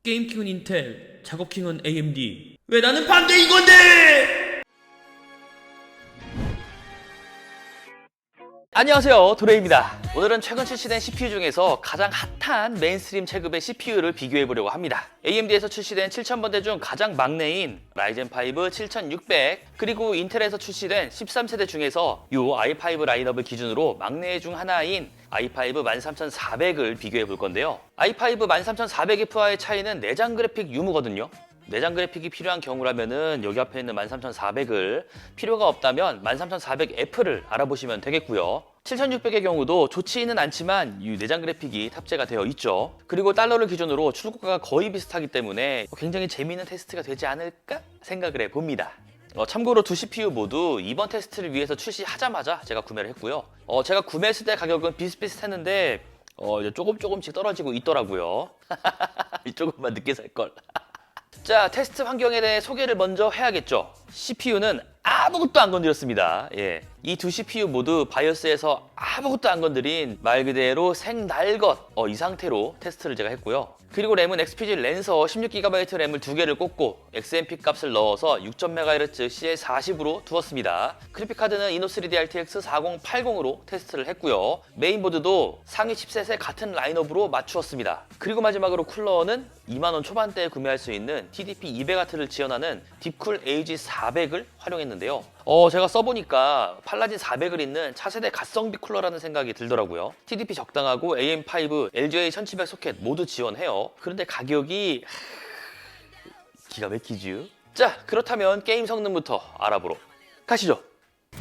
게임킹은 인텔, 작업킹은 AMD. 왜 나는 반대인 건데? 안녕하세요, 도레입니다. 오늘은 최근 출시된 CPU 중에서 가장 핫한 메인스트림 체급의 CPU를 비교해보려고 합니다. AMD에서 출시된 7000번대 중 가장 막내인 라이젠5 7600, 그리고 인텔에서 출시된 13세대 중에서 이 i5 라인업을 기준으로 막내 중 하나인 i5 13400을 비교해볼 건데요. i5 13400F와의 차이는 내장 그래픽 유무거든요. 내장 그래픽이 필요한 경우라면은 여기 앞에 있는 13400을, 필요가 없다면 13400F를 알아보시면 되겠고요. 7600의 경우도 좋지는 않지만 이 내장 그래픽이 탑재가 되어 있죠. 그리고 달러를 기준으로 출고가가 거의 비슷하기 때문에 굉장히 재미있는 테스트가 되지 않을까 생각을 해봅니다. 참고로 두 CPU 모두 이번 테스트를 위해서 출시하자마자 제가 구매를 했고요. 제가 구매했을 때 가격은 비슷비슷했는데 이제 조금씩 떨어지고 있더라고요. 조금만 늦게 살걸. 자, 테스트 환경에 대해 소개를 먼저 해야겠죠. CPU는 아무것도 안 건드렸습니다. 이 두 CPU 모두 바이오스에서 아무것도 안 건드린 말 그대로 생날것 이 상태로 테스트를 제가 했고요. 그리고 램은 XPG 랜서 16GB 램을 두 개를 꽂고 XMP 값을 넣어서 6.MHz CL40으로 두었습니다. 그래픽카드는 이노3D RTX 4080으로 테스트를 했고요. 메인보드도 상위 칩셋에 같은 라인업으로 맞추었습니다. 그리고 마지막으로 쿨러는 2만원 초반대에 구매할 수 있는 TDP 200W를 지원하는 딥쿨 AG400을 활용했는데요. 제가 써보니까 팔라딘 400을 잇는 차세대 가성비 쿨러라는 생각이 들더라고요. TDP 적당하고 AM5, LGA 1700 소켓 모두 지원해요. 그런데 가격이 기가 막히죠. 자, 그렇다면 게임 성능부터 알아보러 가시죠.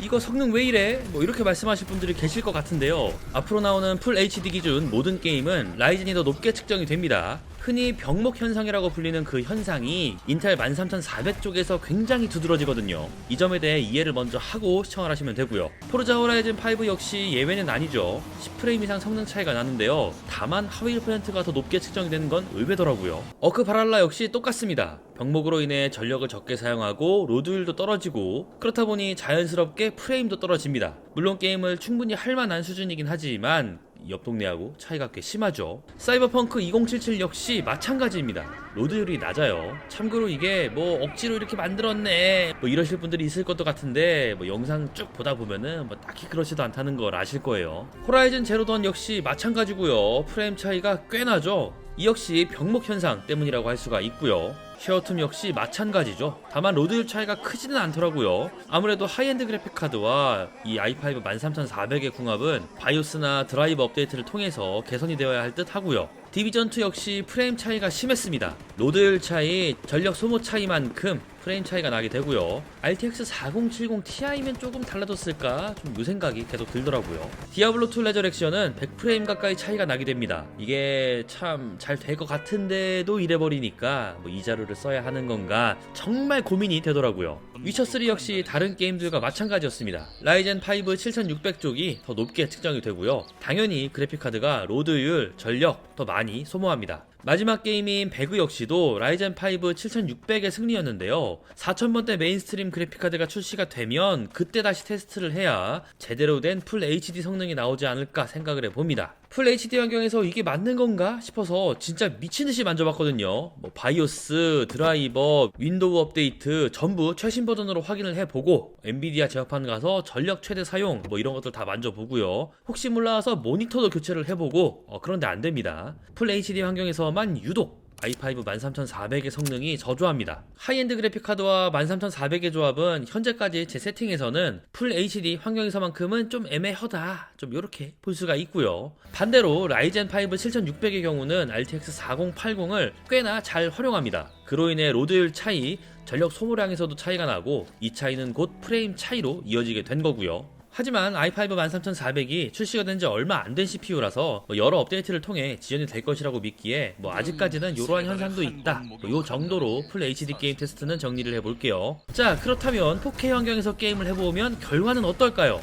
이거 성능 왜 이래? 뭐 이렇게 말씀하실 분들이 계실 것 같은데요. 앞으로 나오는 풀 HD 기준 모든 게임은 라이젠이 더 높게 측정이 됩니다. 흔히 병목 현상이라고 불리는 그 현상이 인텔 13400 쪽에서 굉장히 두드러지거든요. 이 점에 대해 이해를 먼저 하고 시청을 하시면 되고요. 포르자 호라이즌 5 역시 예외는 아니죠. 10프레임 이상 성능 차이가 나는데요. 다만 하위 1%가 더 높게 측정이 되는 건 의외더라고요. 어크 바랄라 역시 똑같습니다. 병목으로 인해 전력을 적게 사용하고 로드율도 떨어지고, 그렇다 보니 자연스럽게 프레임도 떨어집니다. 물론 게임을 충분히 할만한 수준이긴 하지만 옆 동네하고 차이가 꽤 심하죠. 사이버펑크 2077 역시 마찬가지입니다. 로드율이 낮아요. 참고로 이게 뭐 억지로 이렇게 만들었네 뭐 이러실 분들이 있을 것도 같은데, 뭐 영상 쭉 보다 보면은 뭐 딱히 그렇지도 않다는 걸 아실 거예요. 호라이즌 제로던 역시 마찬가지고요. 프레임 차이가 꽤 나죠. 이 역시 병목 현상 때문이라고 할 수가 있고요. 쉐어툼 역시 마찬가지죠. 다만 로드율 차이가 크지는 않더라고요. 아무래도 하이엔드 그래픽 카드와 이 i5 13400의 궁합은 바이오스나 드라이버 업데이트를 통해서 개선이 되어야 할 듯 하고요. 디비전2 역시 프레임 차이가 심했습니다. 로드율 차이, 전력 소모 차이만큼 프레임 차이가 나게 되고요. RTX 4070 Ti면 조금 달라졌을까? 좀 요 생각이 계속 들더라고요. 디아블로2 레저렉션은 100프레임 가까이 차이가 나게 됩니다. 이게 참 잘 될 것 같은데도 이래버리니까 뭐 이 자료를 써야 하는 건가 정말 고민이 되더라고요. 위쳐3 역시 다른 게임들과 마찬가지였습니다. 라이젠 5 7600 쪽이 더 높게 측정이 되고요. 당연히 그래픽카드가 로드율, 전력 더 많이 소모합니다. 마지막 게임인 배그 역시도 라이젠 5 7600의 승리였는데요. 4000번대 메인스트림 그래픽카드가 출시가 되면 그때 다시 테스트를 해야 제대로 된 풀 HD 성능이 나오지 않을까 생각을 해봅니다. 풀 HD 환경에서 이게 맞는 건가 싶어서 진짜 미친듯이 만져봤거든요. 뭐 바이오스, 드라이버, 윈도우 업데이트 전부 최신 버전으로 확인을 해보고, 엔비디아 제어판 가서 전력 최대 사용 뭐 이런 것들 다 만져보고요. 혹시 몰라서 모니터도 교체를 해보고 그런데 안됩니다. 풀 HD 환경에서만 유독 i5 13400의 성능이 저조합니다. 하이엔드 그래픽카드와 13400의 조합은 현재까지 제 세팅에서는 풀 HD 환경에서만큼은 좀 애매하다, 좀 이렇게 볼 수가 있고요. 반대로 라이젠 5 7600의 경우는 RTX 4080을 꽤나 잘 활용합니다. 그로 인해 로드율 차이, 전력 소모량에서도 차이가 나고, 이 차이는 곧 프레임 차이로 이어지게 된 거고요. 하지만 i5 13400이 출시가 된 지 얼마 안 된 CPU라서 여러 업데이트를 통해 지연이 될 것이라고 믿기에 아직까지는 이러한 현상도 있다, 요 정도로 풀 HD 게임 테스트는 정리를 해볼게요. 자, 그렇다면 4K 환경에서 게임을 해보면 결과는 어떨까요?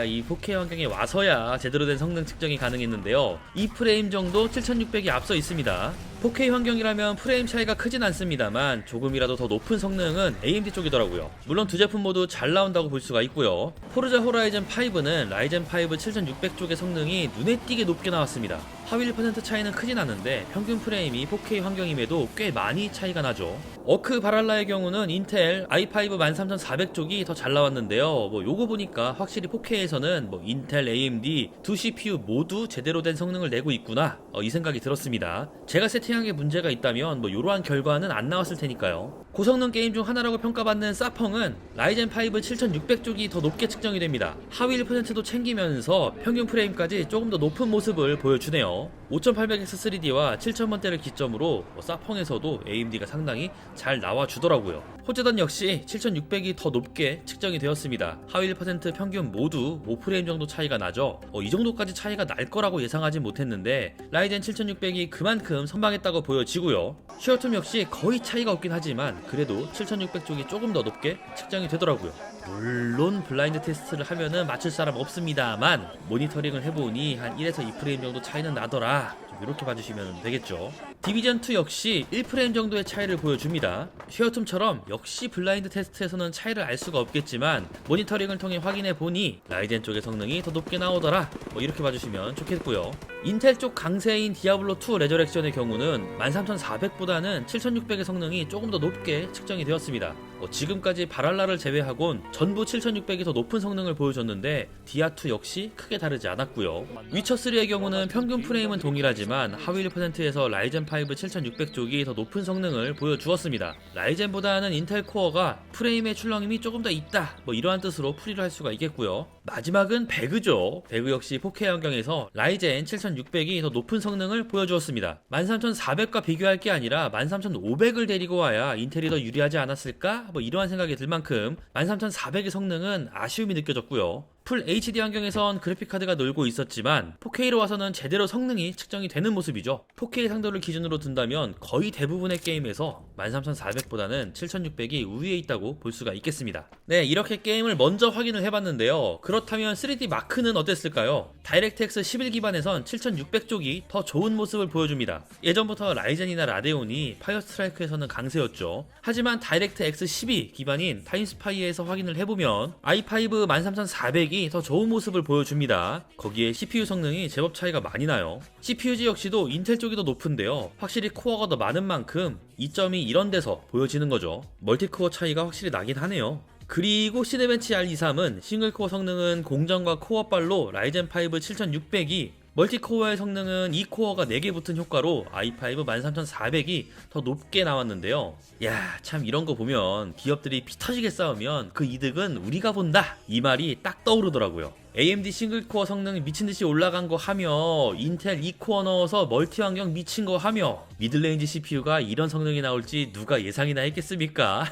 이 4K 환경에 와서야 제대로 된 성능 측정이 가능했는데요. 2프레임 정도 7600이 앞서 있습니다. 4K 환경이라면 프레임 차이가 크진 않습니다만 조금이라도 더 높은 성능은 AMD 쪽이더라고요. 물론 두 제품 모두 잘 나온다고 볼 수가 있고요. 포르자 호라이즌 5는 라이젠 5 7600 쪽의 성능이 눈에 띄게 높게 나왔습니다. 하위 1% 차이는 크진 않은데 평균 프레임이 4K 환경임에도 꽤 많이 차이가 나죠. 어크 바랄라의 경우는 인텔 i5 13400 쪽이 더 잘 나왔는데요. 요거 보니까 확실히 4K에서는 인텔, AMD 두 CPU 모두 제대로 된 성능을 내고 있구나 이 생각이 들었습니다. 제가 세팅한 게 문제가 있다면 요러한 결과는 안 나왔을 테니까요. 고성능 게임 중 하나라고 평가받는 사펑은 라이젠 5 7600 쪽이 더 높게 측정이 됩니다. 하위 1%도 챙기면서 평균 프레임까지 조금 더 높은 모습을 보여주네요. 5800X 3D와 7000번대를 기점으로 사펑에서도 AMD가 상당히 잘 나와주더라고요. 호재던 역시 7600이 더 높게 측정이 되었습니다. 하위 1% 평균 모두 5프레임 정도 차이가 나죠. 이 정도까지 차이가 날 거라고 예상하진 못했는데 라이젠 7600이 그만큼 선방했다고 보여지고요. 쉐어툼 역시 거의 차이가 없긴 하지만 그래도 7600 쪽이 조금 더 높게 측정이 되더라고요. 물론 블라인드 테스트를 하면은 맞출 사람 없습니다만 모니터링을 해보니 한 1에서 2프레임 정도 차이는 나더라. 이렇게 봐주시면 되겠죠. 디비전2 역시 1프레임 정도의 차이를 보여줍니다. 쉐어툼처럼 역시 블라인드 테스트에서는 차이를 알 수가 없겠지만 모니터링을 통해 확인해보니 라이젠 쪽의 성능이 더 높게 나오더라. 이렇게 봐주시면 좋겠고요. 인텔 쪽 강세인 디아블로2 레저렉션의 경우는 13400보다는 7600의 성능이 조금 더 높게 측정이 되었습니다. 지금까지 바랄라를 제외하곤 전부 7600이 더 높은 성능을 보여줬는데 디아2 역시 크게 다르지 않았고요. 위쳐3의 경우는 평균 프레임은 동일하지만 하위 1%에서 라이젠 5 7600 쪽이 더 높은 성능을 보여주었습니다. 라이젠보다는 인텔 코어가 프레임의 출렁임이 조금 더 있다 이러한 뜻으로 풀이를 할 수가 있겠고요. 마지막은 배그죠. 배그 역시 4K 환경에서 라이젠 7600이 더 높은 성능을 보여주었습니다. 13400과 비교할 게 아니라 13500을 데리고 와야 인텔이 더 유리하지 않았을까? 이러한 생각이 들 만큼 13400의 성능은 아쉬움이 느껴졌고요. 풀 HD 환경에선 그래픽카드가 놀고 있었지만 4K로 와서는 제대로 성능이 측정이 되는 모습이죠. 4K 상도를 기준으로 둔다면 거의 대부분의 게임에서 13400보다는 7600이 우위에 있다고 볼 수가 있겠습니다. 네, 이렇게 게임을 먼저 확인을 해봤는데요. 그렇다면 3D 마크는 어땠을까요? 다이렉트X 11 기반에선 7600 쪽이 더 좋은 모습을 보여줍니다. 예전부터 라이젠이나 라데온이 파이어 스트라이크에서는 강세였죠. 하지만 다이렉트X 12 기반인 타임스파이에서 확인을 해보면 i5 13400이 더 좋은 모습을 보여줍니다. 거기에 CPU 성능이 제법 차이가 많이 나요. CPUG 역시도 인텔 쪽이 더 높은데요. 확실히 코어가 더 많은 만큼 이점이 이런 데서 보여지는 거죠. 멀티코어 차이가 확실히 나긴 하네요. 그리고 시네벤치 R23은 싱글코어 성능은 공정과 코어빨로 라이젠 5 7600이 멀티코어의 성능은 2코어가 4개 붙은 효과로 i5 13400이 더 높게 나왔는데요. 야, 참 이런 거 보면 기업들이 피 터지게 싸우면 그 이득은 우리가 본다, 이 말이 딱 떠오르더라고요. AMD 싱글코어 성능 미친듯이 올라간 거 하며 인텔 2코어 넣어서 멀티 환경 미친 거 하며 미들레인지 CPU가 이런 성능이 나올지 누가 예상이나 했겠습니까?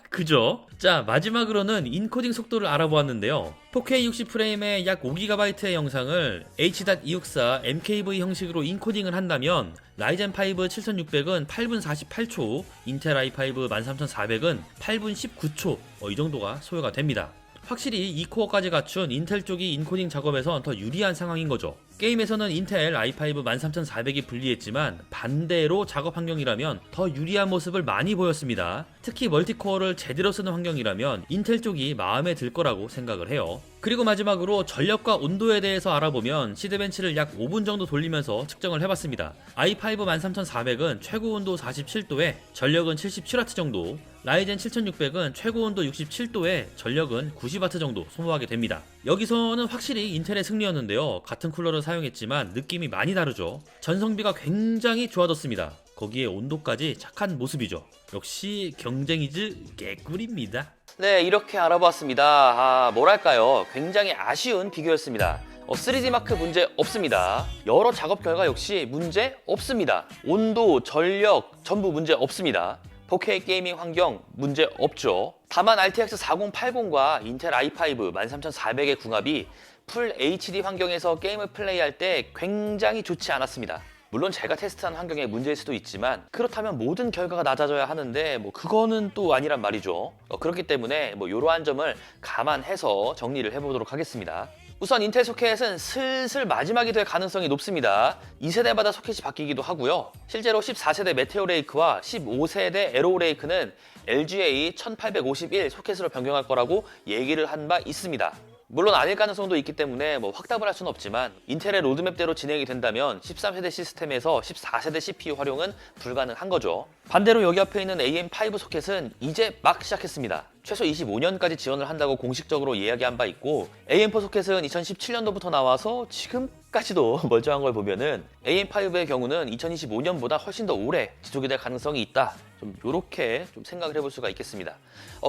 그죠? 자, 마지막으로는 인코딩 속도를 알아보았는데요. 4K 60프레임에 약 5GB의 영상을 H.264 MKV 형식으로 인코딩을 한다면 라이젠 5 7600은 8분 48초, 인텔 i5 13400은 8분 19초 이 정도가 소요가 됩니다. 확실히 2코어까지 갖춘 인텔 쪽이 인코딩 작업에선 더 유리한 상황인 거죠. 게임에서는 인텔 i5 13400이 불리했지만 반대로 작업 환경이라면 더 유리한 모습을 많이 보였습니다. 특히 멀티코어를 제대로 쓰는 환경이라면 인텔 쪽이 마음에 들 거라고 생각을 해요. 그리고 마지막으로 전력과 온도에 대해서 알아보면 시드벤치를 약 5분 정도 돌리면서 측정을 해봤습니다. i5 13400은 최고 온도 47도에 전력은 77W 정도, 라이젠 7600은 최고 온도 67도에 전력은 90W 정도 소모하게 됩니다. 여기서는 확실히 인텔의 승리였는데요. 같은 쿨러를 사용했지만 느낌이 많이 다르죠. 전성비가 굉장히 좋아졌습니다. 거기에 온도까지 착한 모습이죠. 역시 경쟁이즈 개꿀입니다. 네, 이렇게 알아보았습니다. 뭐랄까요, 굉장히 아쉬운 비교였습니다. 3D 마크 문제 없습니다. 여러 작업 결과 역시 문제 없습니다. 온도, 전력 전부 문제 없습니다. 4K 게이밍 환경 문제 없죠. 다만 RTX 4080과 인텔 i5 13400의 궁합이 풀 HD 환경에서 게임을 플레이할 때 굉장히 좋지 않았습니다. 물론 제가 테스트한 환경의 문제일 수도 있지만 그렇다면 모든 결과가 낮아져야 하는데 그거는 또 아니란 말이죠. 그렇기 때문에 이러한 점을 감안해서 정리를 해보도록 하겠습니다. 우선 인텔 소켓은 슬슬 마지막이 될 가능성이 높습니다. 2세대마다 소켓이 바뀌기도 하고요. 실제로 14세대 메테오 레이크와 15세대 에로우 레이크는 LGA 1851 소켓으로 변경할 거라고 얘기를 한 바 있습니다. 물론 아닐 가능성도 있기 때문에 뭐 확답을 할 수는 없지만 인텔의 로드맵대로 진행이 된다면 13세대 시스템에서 14세대 CPU 활용은 불가능한 거죠. 반대로 여기 앞에 있는 AM5 소켓은 이제 막 시작했습니다. 최소 25년까지 지원을 한다고 공식적으로 이야기한 바 있고 AM4 소켓은 2017년도부터 나와서 지금까지도 멀쩡한 걸 보면은 AM5의 경우는 2025년보다 훨씬 더 오래 지속이 될 가능성이 있다. 좀 요렇게 좀 생각을 해볼 수가 있겠습니다.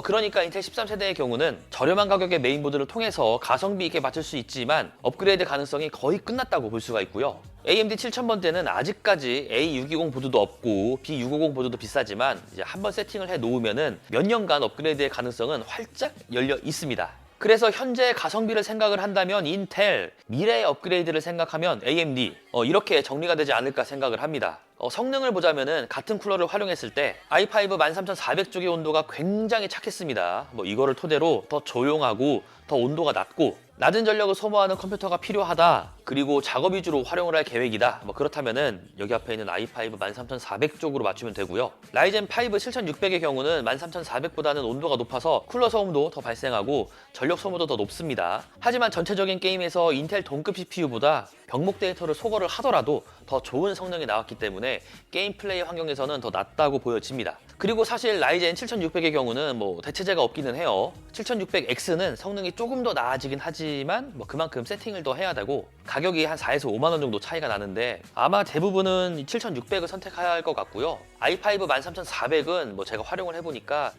그러니까 인텔 13세대의 경우는 저렴한 가격의 메인보드를 통해서 가성비 있게 맞출 수 있지만 업그레이드 가능성이 거의 끝났다고 볼 수가 있고요. AMD 7000번대는 아직까지 A620 보드도 없고 B650 보드도 비싸지만 이제 한번 세팅을 해 놓으면은 몇 년간 업그레이드의 가능성은 활짝 열려 있습니다. 그래서 현재 가성비를 생각을 한다면 인텔, 미래의 업그레이드를 생각하면 AMD 이렇게 정리가 되지 않을까 생각을 합니다. 성능을 보자면은 같은 쿨러를 활용했을 때 i5 13400 쪽의 온도가 굉장히 착했습니다. 이거를 토대로 더 조용하고 더 온도가 낮고 낮은 전력을 소모하는 컴퓨터가 필요하다. 그리고 작업 위주로 활용을 할 계획이다. 그렇다면은 여기 앞에 있는 i5 13400 쪽으로 맞추면 되고요. 라이젠 5 7600의 경우는 13400보다는 온도가 높아서 쿨러 소음도 더 발생하고 전력 소모도 더 높습니다. 하지만 전체적인 게임에서 인텔 동급 CPU보다 병목 데이터를 소거를 하더라도 더 좋은 성능이 나왔기 때문에 게임 플레이 환경에서는 더 낫다고 보여집니다. 그리고 사실 라이젠 7600의 경우는 대체제가 없기는 해요. 7600X는 성능이 조금 더 나아지긴 하지만 그만큼 세팅을 더 해야 되고 가격이 한 4에서 5만 원 정도 차이가 나는데 아마 대부분은 7600을 선택해야 할 것 같고요. i5 13400은 제가 활용을 해보니까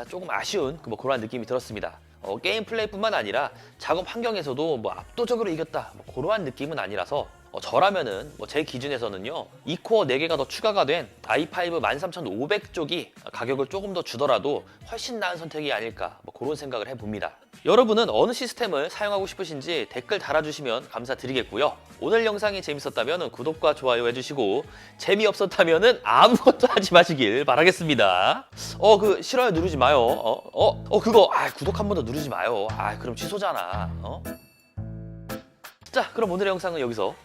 조금 아쉬운 그런 느낌이 들었습니다. 게임 플레이뿐만 아니라 작업 환경에서도 압도적으로 이겼다 그러한 느낌은 아니라서 저라면은 제 기준에서는요 이 코어 4개가 더 추가가 된 i5 13500 쪽이 가격을 조금 더 주더라도 훨씬 나은 선택이 아닐까 그런 생각을 해봅니다. 여러분은 어느 시스템을 사용하고 싶으신지 댓글 달아주시면 감사드리겠고요. 오늘 영상이 재밌었다면 구독과 좋아요 해주시고 재미없었다면 아무것도 하지 마시길 바라겠습니다. 싫어요 누르지 마요. 그거 구독 한 번 더 누르지 마요. 그럼 취소잖아. 자, 그럼 오늘의 영상은 여기서